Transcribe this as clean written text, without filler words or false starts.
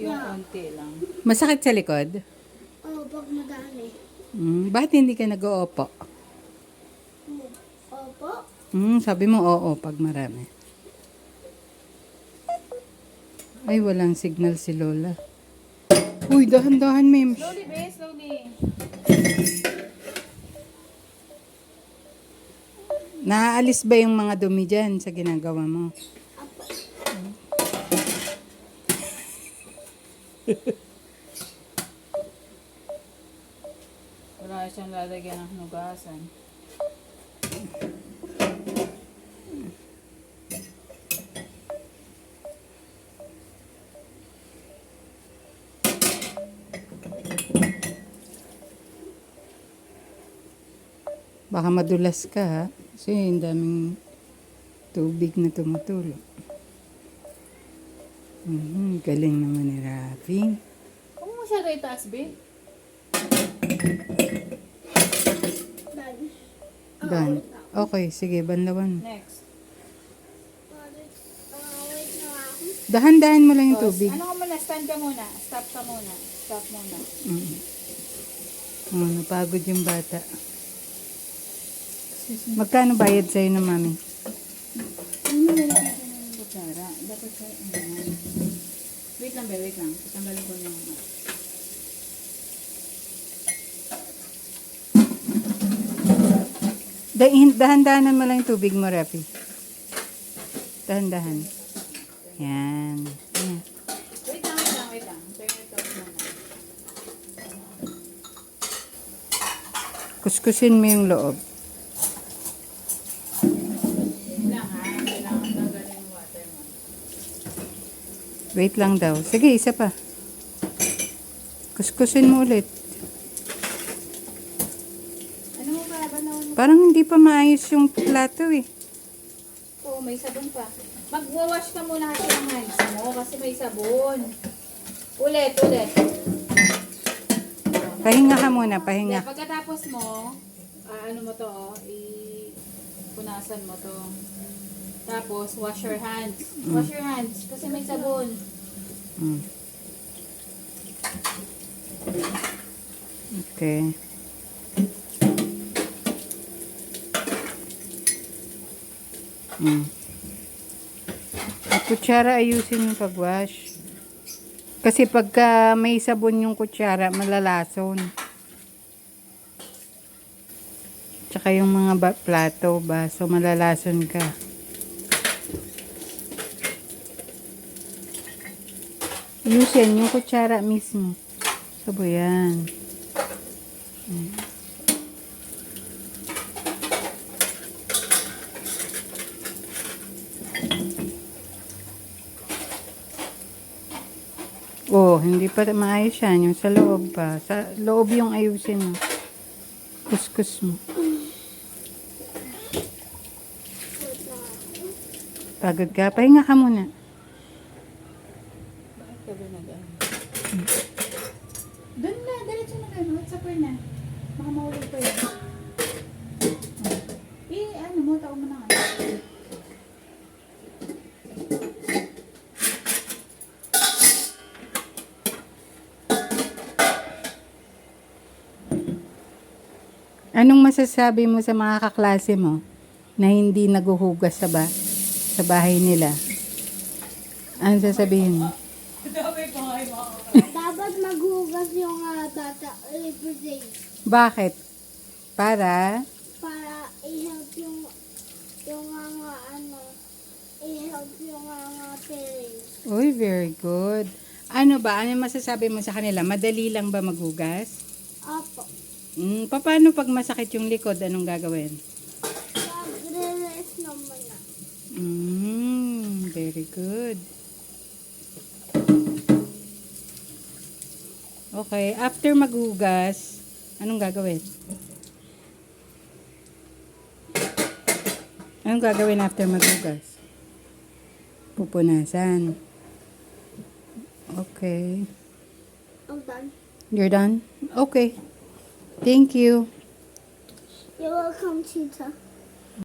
Yung konti lang. Masakit sa likod? Oo, pag madami. Bakit hindi ka nag-oopo? Opo. Sabi mo oo pag marami. Ay, walang signal si Lola. Uy, dahan-dahan, Mem. Slowly, babe. Slowly. Naaalis ba yung mga dumi dyan sa ginagawa mo? Apo. Wala siyang lalagyan ng hugasan. Baka madulas ka, ha? Kasi yung daming tubig na tumutulong. Galing naman ni Rafi. Huwag mo siya itaas, babe. Done. Done. Okay, sige, bandawan. Next. Wait na ako. Dahan-dahan mo lang yung tubig. Ano ka muna? Stand ka muna. Stop ka muna. Stop muna. Napagod yung bata. Magkano bayad sa'yo ng mami? Ano na yung kutsara? Dapat sa... Wait lang, babe. Wait lang. Tatanggalin ko yung... Dahan-dahanan mo lang yung tubig mo, Rafi. Dahan-dahan. Yan. Yan. Wait lang, wait lang, wait lang. Turn it off muna. Kuskusin mo yung loob. Wait lang ha. Kailangan tanggalin yung water mo. Wait lang daw. Sige, isa pa. Kuskusin mo ulit. Ano mo ba? Banawan mo? Parang hindi pa maayos yung plato eh. Oo, may sabon pa. Magwawash ka muna kasi ng hands mo kasi may sabon. Ulit, ulit. Pahinga ka muna, pahinga. Pagkatapos mo, ano mo to, punasan mo to. Tapos, wash your hands. Wash your hands kasi may sabon. Okay. At kutsara ayusin yung pagwash. Kasi pagka may sabon yung kutsara, malalason. Tsaka yung mga plato, baso, malalason ka. Ayusin yung kutsara mismo. Sabo yan. Oh, hindi pa maayos yan. Yung sa loob pa. Sa loob yung ayusin mo. Kuskus mo. Pagod ka? Pahinga ka muna. Bakit ka ba Doon na, diretso na gano'n. Supper na. Baka mahulog pa yun. Ano mo, tao mo na nga. Anong masasabi mo sa mga kaklase mo na hindi naguhugas sa bahay nila? Anong sasabihin mo? Dapat maghugas yung bata every day. Bakit? Para? Para i-help yung i-help yung parents. Uy, very good. Ano ba? Ano masasabi mo sa kanila? Madali lang ba maghugas? Apo. Paano pag masakit yung likod? Anong gagawin? Pag-release naman na. Very good. Okay, after maghugas, anong gagawin? Anong gagawin after maghugas? Pupunasan. Okay. I'm done. You're done? Okay. Thank you. You're welcome, Tita.